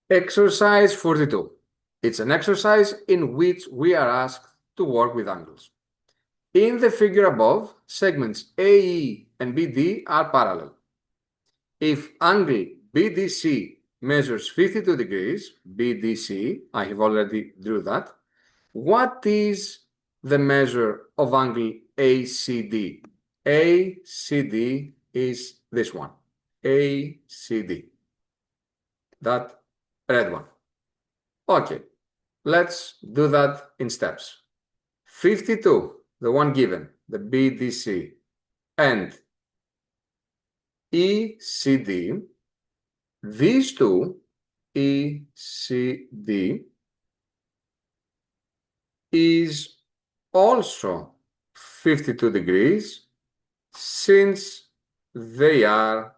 Exercise 42. It's an exercise in which we are asked to work with angles. In the figure above, segments AE and BD are parallel. If angle BDC measures 52 degrees, BDC, I have already drew that, what is the measure of angle ACD? ACD is this one, ACD, that red one. Okay, let's do that in steps. 52, the one given, the BDC, and ECD, these two, ECD, is also 52 degrees since they are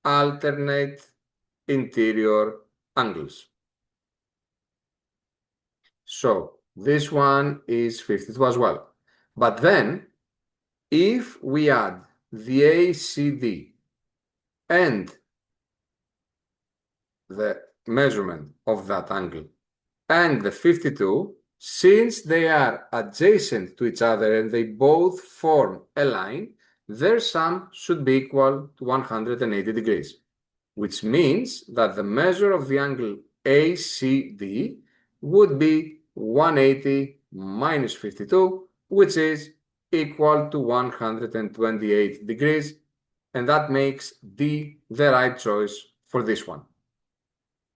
alternate interior angles. So this one is 52 as well. But then, if we add the ACD and the measurement of that angle and the 52, since they are adjacent to each other and they both form a line, their sum should be equal to 180 degrees, which means that the measure of the angle ACD would be 180 minus 52, which is equal to 128 degrees, and that makes D the right choice for this one.